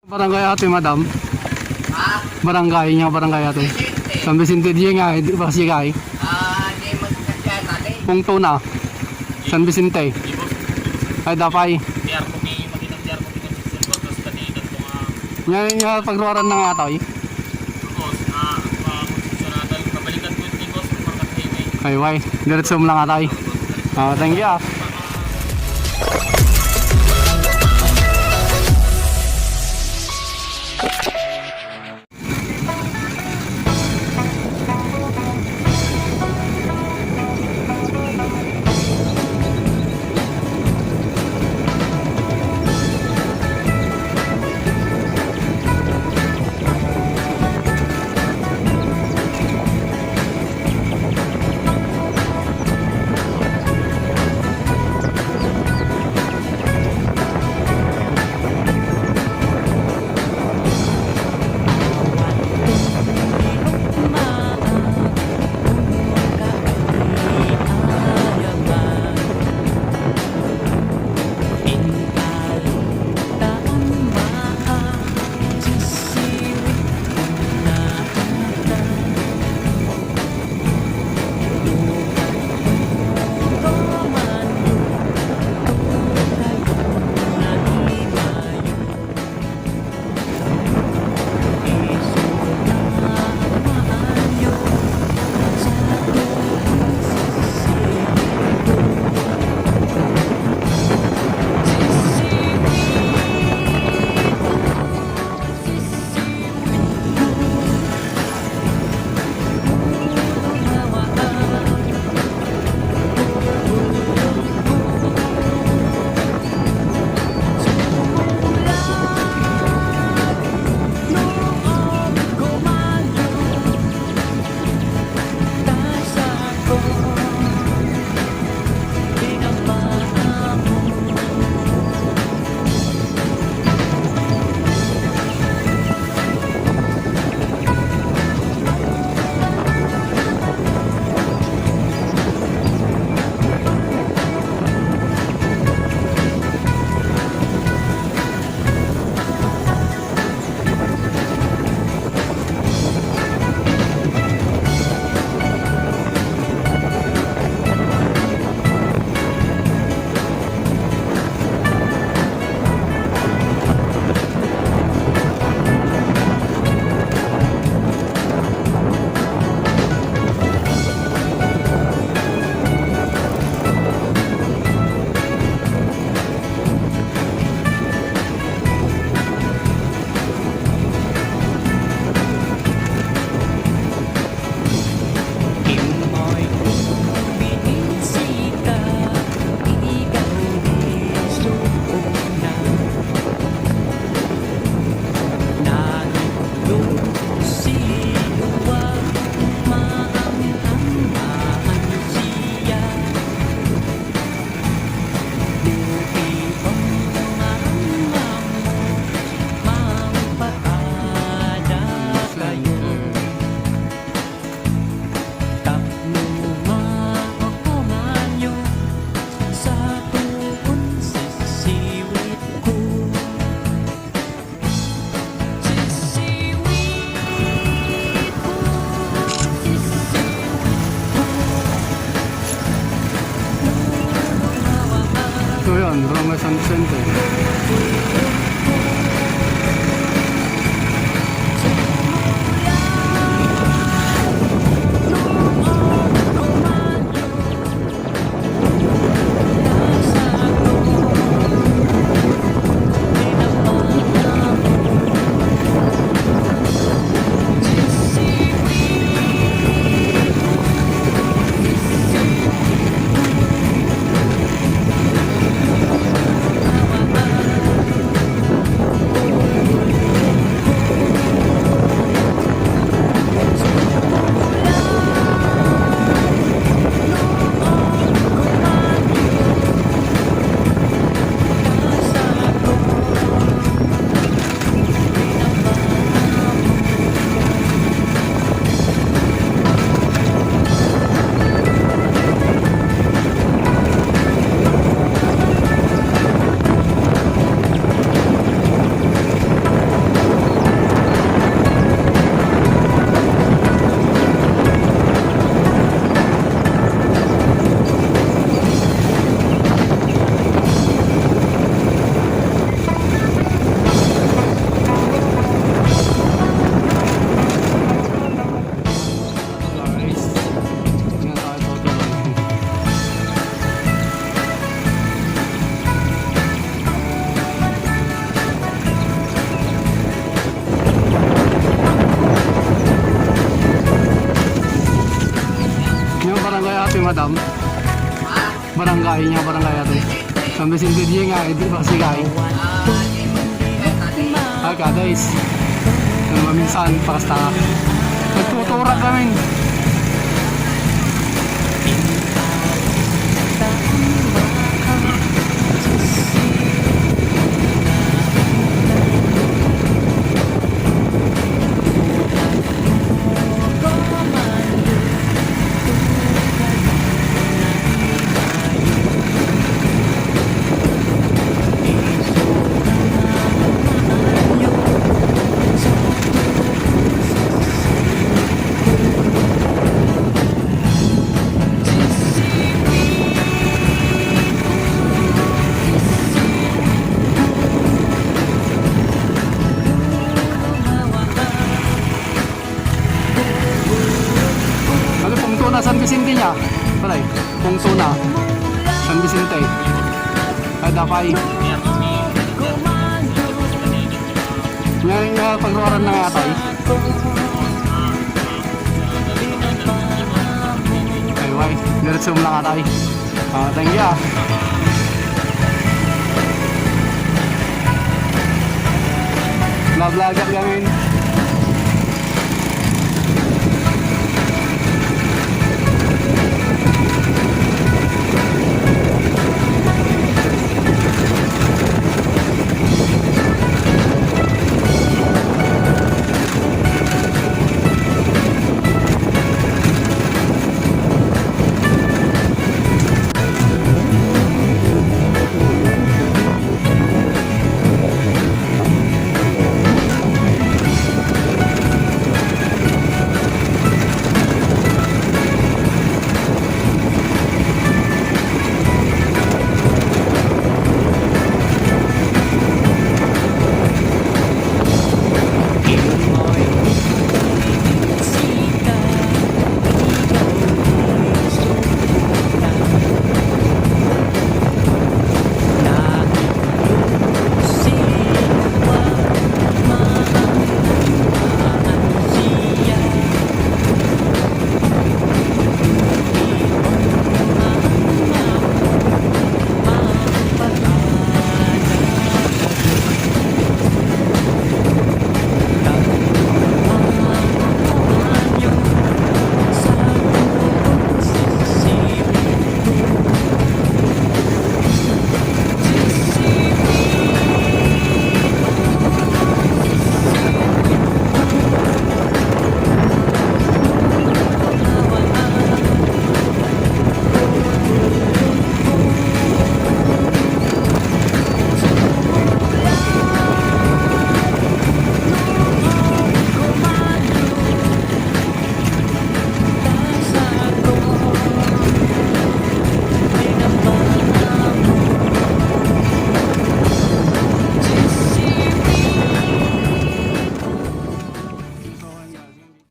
Barangay ate, madam. Ha? Barangay niya, barangay ate. San Vicente diya nga, di ba siya kay? Di magkakasya natin. Pungto na. San Vicente. Ay, dapay. Tiar ko ni makinang tiar ko ni silver plus kanina ito nga Nga pagruaran ng atoy. boss konsesyonada yung kabalikan ko ni boss ng mga highway. Ay, why? Diretso mo lang atoy. Thank you. So yun, Barangay San Vicente. madam? Ha? Barangay niya, barangay ate. San Vicente dia nga, ito ba sigay? Di magkakaya natin. Guys. Minsan, pakasta. Nagtutura kami. Ano pong tuna San Vicente niya? Paray, pong tuna San Vicente. Ay, dapay. Ngayon nga pagruaran na nga tayo. Ay, why? Diretso mo lang nga tayo. Thank you. Vlog-vlog kami.